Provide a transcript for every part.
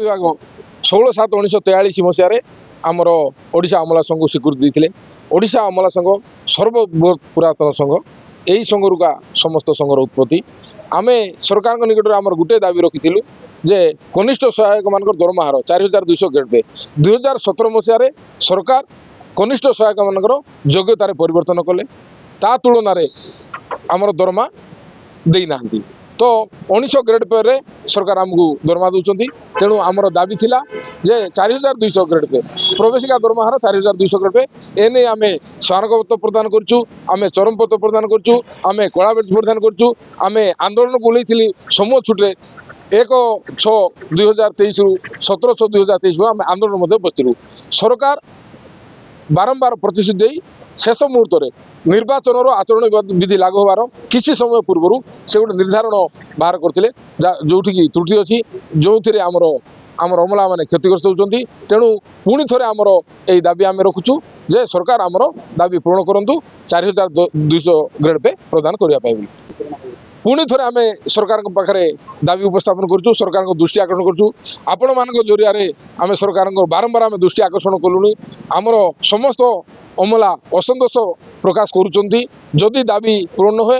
विभाग 16/7/1943 मसीह आमर ओडिशा अमला संघ को स्वीकृति देते। ओडिशा अमला संघ सर्वबृहत पुरातन संघ। यही संघरुका समस्त संघर उत्पत्ति। आम सरकार निकट में आमर गोटे दाबी रखी जे कनिष्ठ सहायक मान दरमा हार 4200 ग्रेड पे 2017 मसीह सरकार कनिष्ठ सहायक मान योग्यतार परिवर्तन कले ता तुलन आमर दरमा देना तो 1900 ग्रेड पे सरकार आमको दरमा दूसरी। तेणु आमर दाबी थिला जे 4200 ग्रेड पे प्रवेशिका दरमा हार 4200 ग्रेड पे एने आम स्मारकपत्र प्रदान करूँ, आम चरमपत्र प्रदान करूँ, आम कला बेल्ट प्रदान करूँ। आम आंदोलन को ओल्लैली समूह छुट्रे 1/6/2023 रु 17/6/2023 आम आंदोलन बसलु। सरकार बारंबार प्रतिश्रुति दे शेष मुहूर्त में निर्वाचन आचरण विधि लागू होवार किसी समय पूर्व से गोटे निर्धारण बाहर करते जो त्रुटि अच्छी जो थे आमर अमला मैंने क्षतिग्रस्त होती। तेणु पुणी थे आमर यही दाबी आम रखुचु जे सरकार आमर दाबी पूरण करूँ 4200 ग्रेड पे प्रदान करने। पुणी थे आम सरकार पाखे दाबी उपस्थापन करूँ, सरकार दृष्टि आकर्षण करूँ। आपण मान जरिया आम सरकार बारंबार आम दृष्टि आकर्षण कलुनी। आमर समस्त अमला असंतोष प्रकाश करुँच दाबी पूरण न हुए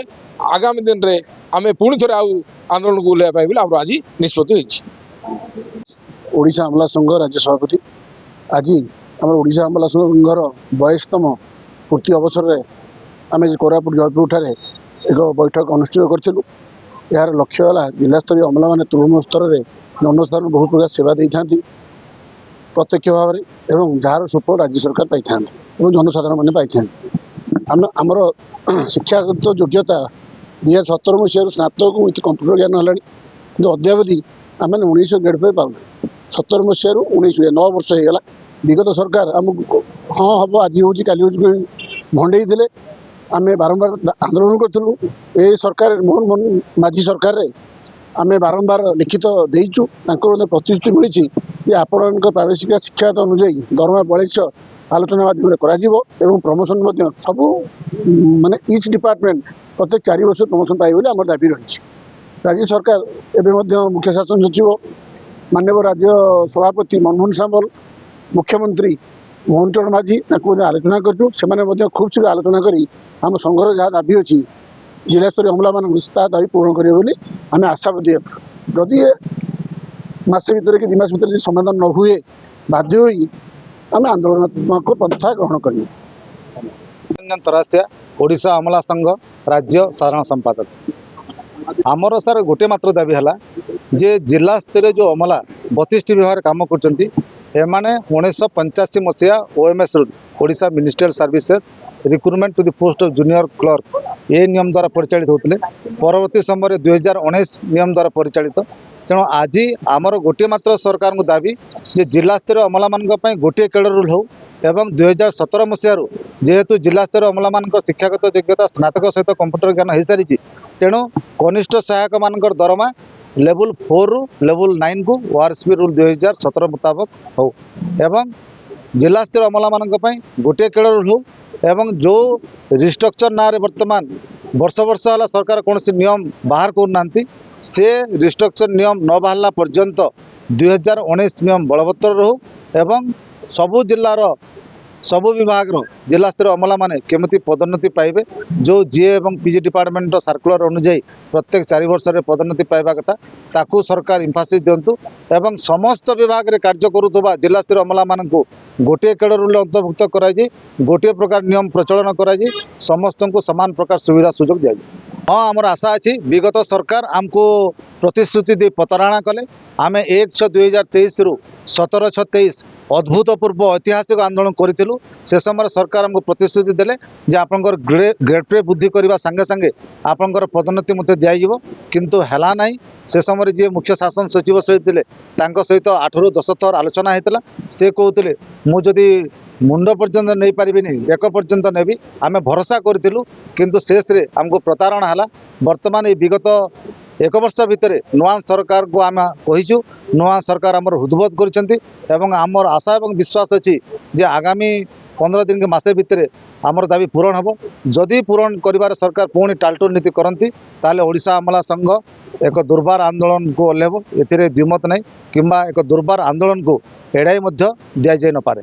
आगामी दिन में आम पुणी थे आंदोलन को ओह्लैवा आम आज निष्पत्ति। ओडिशा अमला संघ राज्य सभापति आज आम ओडिशा अमला संघर 22तम पूर्ति अवसर में आम कोरापुट जयपुर ठारे एक बैठक अनुष्ठित करूँ। यार लक्ष्य है जिला स्तरीय अमला मैंने तृणमूल स्तर में जनसाधारण बहुत प्रकार सेवा दे था प्रत्यक्ष भाव में जार सुफल राज्य सरकार पाई था जनसाधारण मैंने पाई था। आमर शिक्षागत योग्यता 2017 मसीह स्नातक कंप्यूटर ज्ञान है कि अद्यावधि आम 1900 ग्रेड पे पाऊँ 17 मसीह 19 9 वर्ष होगा। विगत सरकार आमको हाँ हम आज हूँ काली हूँ भंडे थे आम बारंबार आंदोलन करूँ। ये सरकार मोहन माझी सरकार आम बारंबार लिखित देचु प्रतिश्रुति मिली आपण प्रावेशिक शिक्षागत अनुजाई दरमा बलिष्ठ आलोचना माध्यम कर प्रमोशन सब माने इच डिपार्टमेंट प्रत्येक 4 वर्ष प्रमोशन पाइबे आम दाबी रही। राज्य सरकार एवं मुख्य शासन सचिव माननीय राज्य सभापति मनमोहन सामल मुख्यमंत्री मोहन चरण माझी आलोचना करूँ। से खूब शीघ्र आलोचना करी आम संघर जहाँ दाबी अच्छी जिला स्तरीय अमला मान दाबी पूरण करेंगे आम आशावादी अच्छु। जदि मसे भर कि 2 मास भर समाधान न हुए बाध्य होई आम आंदोलनात्मक पंथा ग्रहण करें। रंजन तरासिया ओडिशा अमला संघ राज्य साधारण संपादक। आमर सर गोटे मात्र दाबी है जे जिला स्तरीय जो अमला 32 विभाग काम कर 1985 मसीहा OMS rule Odisha ministerial services recruitment to the post of junior clerk ये नियम द्वारा परिचालित होते। परवर्ती समय 2019 नियम द्वारा परिचालित। तेणु आज आमर गोटे मात्र सरकार को दाबी जे जिला स्तरीय अमला मान गोटे केड़ रूल हो एवं 2017 मसीह जेहेतु जिला स्तरीय अमला मान शिक्षागत योग्यता स्नातक सहित कंप्यूटर ज्ञान हो सारी तेणु कनिष्ठ सहायक मान दरमा लेवल 4 रु लेवल 9 को ORSP रूल 2017 मुताबक हो एवं जिला स्तरीय अमला मान गोटे केड़ रूल हो एवं जो रिस्ट्रक्चर ना वर्तमान वर्ष वर्ष है सरकार कौन नियम बाहर करना से रिस्ट्रक्चर नियम न बाहरला पर्यंत 2019 नियम बलवत्तर रहू एवं सबु जिलार सबु विभाग जिला स्तरीय अमला माने केमती पदोन्नति पाइबे जो जीए एवं पीजी डिपार्टमेंट सर्कुलर अनुजाई प्रत्येक 4 वर्ष रे पदोन्नति पाइबा कथा ताकू सरकार इम्फासिस दिंतु एवं समस्त विभाग रे कार्य करुवा जिला स्तरीय अमला मान को गोटे केड़ रूल अंतर्भुक्त कराई गोटे प्रकार नियम प्रचलन कराई समस्त को समान प्रकार सुविधा सुजोग दिया। हाँ आमर आशा अच्छी विगत सरकार आमको प्रतिश्रुति दे पतराणा कले आम 1/6/2023 रु 17/6/23 अद्भुतपूर्व ऐतिहासिक आंदोलन करूँ। से समय सरकार आमको प्रतिश्रुति देले जे आपंकर ग्रेड पे वृद्धि करने संगे संगे आपंकर पदोन्नति मत दिज्व किंतु हैला नहीं। से समय जी मुख्य शासन सचिव सहित सहित 8 ରୁ 10 थर आलोचना होता से कहते मुझे मुंड पर्यंत नहीं पारिनी एक पर्यंत नेबी आम भरोसा करूँ किंतु शेष रे आमको प्रतारणा है। वर्तमान विगत एक वर्ष भितर नुआ सरकार को आम कहीचु नुआ सरकार आमर हृदबोध कर आमर आशा और विश्वास अच्छी जे आगामी 15 दिन के मासे भितर आमर दाबी पूरण हम जदि पूरण कर सरकार पुणी टालटुल नीति करती ताले ओडिशा अमला संघ एक दुर्बार आंदोलन को ओह्लैब एथिरे द्विमत नहीं किंबा एक दुर्बार आंदोलन को एड़ाई दि जाई न पारे।